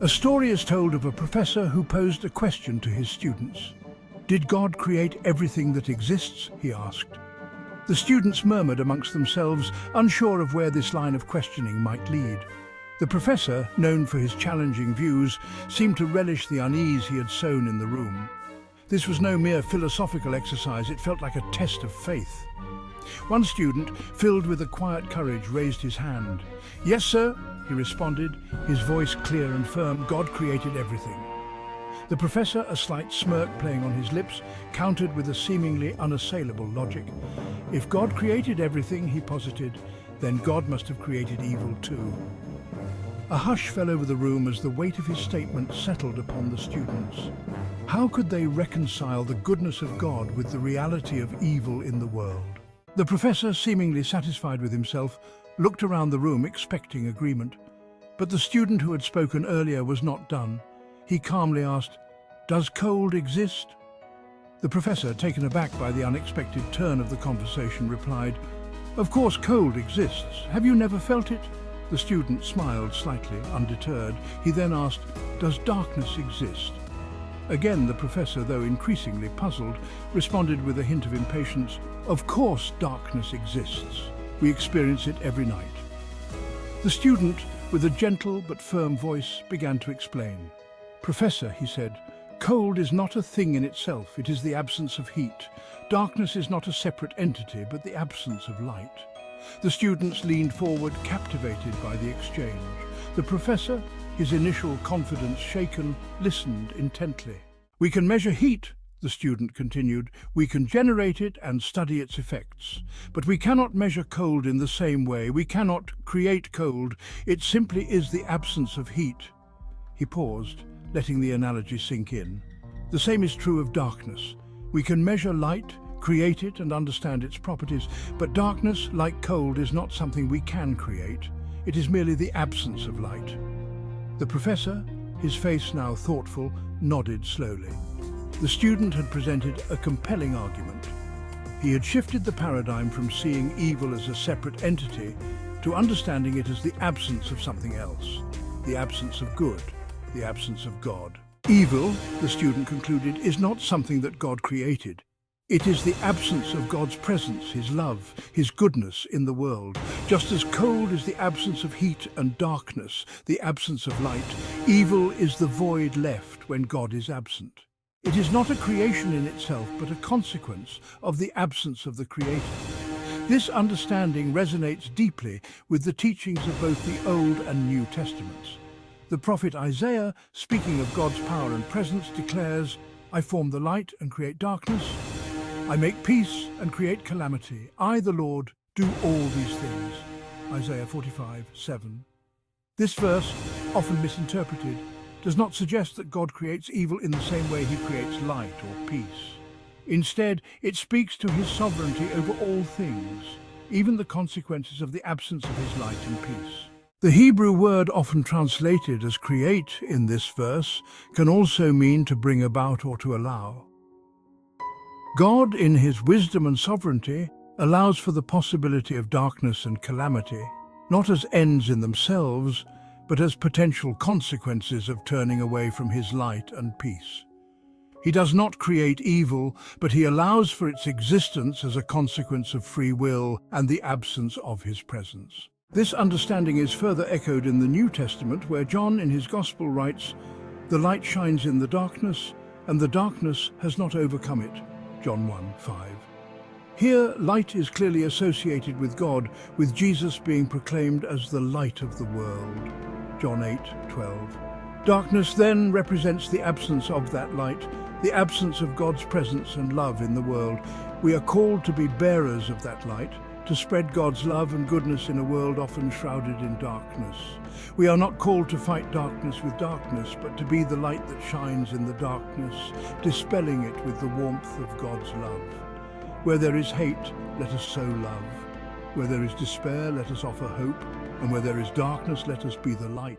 A story is told of a professor who posed a question to his students. "Did God create everything that exists?" he asked. The students murmured amongst themselves, unsure of where this line of questioning might lead. The professor, known for his challenging views, seemed to relish the unease he had sown in the room. This was no mere philosophical exercise, it felt like a test of faith. One student, filled with a quiet courage, raised his hand. "Yes, sir," he responded, his voice clear and firm. "God created everything." The professor, a slight smirk playing on his lips, countered with a seemingly unassailable logic. "If God created everything," he posited, "then God must have created evil too." A hush fell over the room as the weight of his statement settled upon the students. How could they reconcile the goodness of God with the reality of evil in the world? The professor, seemingly satisfied with himself, looked around the room expecting agreement. But the student who had spoken earlier was not done. He calmly asked, "Does cold exist?" The professor, taken aback by the unexpected turn of the conversation, replied, "Of course cold exists. Have you never felt it?" The student smiled slightly, undeterred. He then asked, "Does darkness exist?" Again, the professor, though increasingly puzzled, responded with a hint of impatience, "Of course darkness exists. We experience it every night." The student, with a gentle but firm voice, began to explain. "Professor," he said, "cold is not a thing in itself, it is the absence of heat. Darkness is not a separate entity, but the absence of light." The students leaned forward, captivated by the exchange. The professor, his initial confidence shaken, listened intently. "We can measure heat," the student continued. "We can generate it and study its effects. But we cannot measure cold in the same way. We cannot create cold. It simply is the absence of heat." He paused, letting the analogy sink in. "The same is true of darkness. We can measure light, create it and understand its properties, but darkness, like cold, is not something we can create. It is merely the absence of light." The professor, his face now thoughtful, nodded slowly. The student had presented a compelling argument. He had shifted the paradigm from seeing evil as a separate entity to understanding it as the absence of something else, the absence of good, the absence of God. Evil, the student concluded, is not something that God created. It is the absence of God's presence, His love, His goodness in the world. Just as cold is the absence of heat and darkness, the absence of light, evil is the void left when God is absent. It is not a creation in itself, but a consequence of the absence of the Creator. This understanding resonates deeply with the teachings of both the Old and New Testaments. The prophet Isaiah, speaking of God's power and presence, declares, "I form the light and create darkness. I make peace and create calamity. I, the Lord, do all these things." Isaiah 45:7. This verse, often misinterpreted, does not suggest that God creates evil in the same way He creates light or peace. Instead, it speaks to His sovereignty over all things, even the consequences of the absence of His light and peace. The Hebrew word often translated as create in this verse can also mean to bring about or to allow. God, in His wisdom and sovereignty, allows for the possibility of darkness and calamity, not as ends in themselves, but as potential consequences of turning away from His light and peace. He does not create evil, but He allows for its existence as a consequence of free will and the absence of His presence. This understanding is further echoed in the New Testament, where John in his Gospel writes, "The light shines in the darkness, and the darkness has not overcome it." John 1:5. Here, light is clearly associated with God, with Jesus being proclaimed as the light of the world. John 8:12. Darkness then represents the absence of that light, the absence of God's presence and love in the world. We are called to be bearers of that light, to spread God's love and goodness in a world often shrouded in darkness. We are not called to fight darkness with darkness, but to be the light that shines in the darkness, dispelling it with the warmth of God's love. Where there is hate, let us sow love. Where there is despair, let us offer hope. And where there is darkness, let us be the light.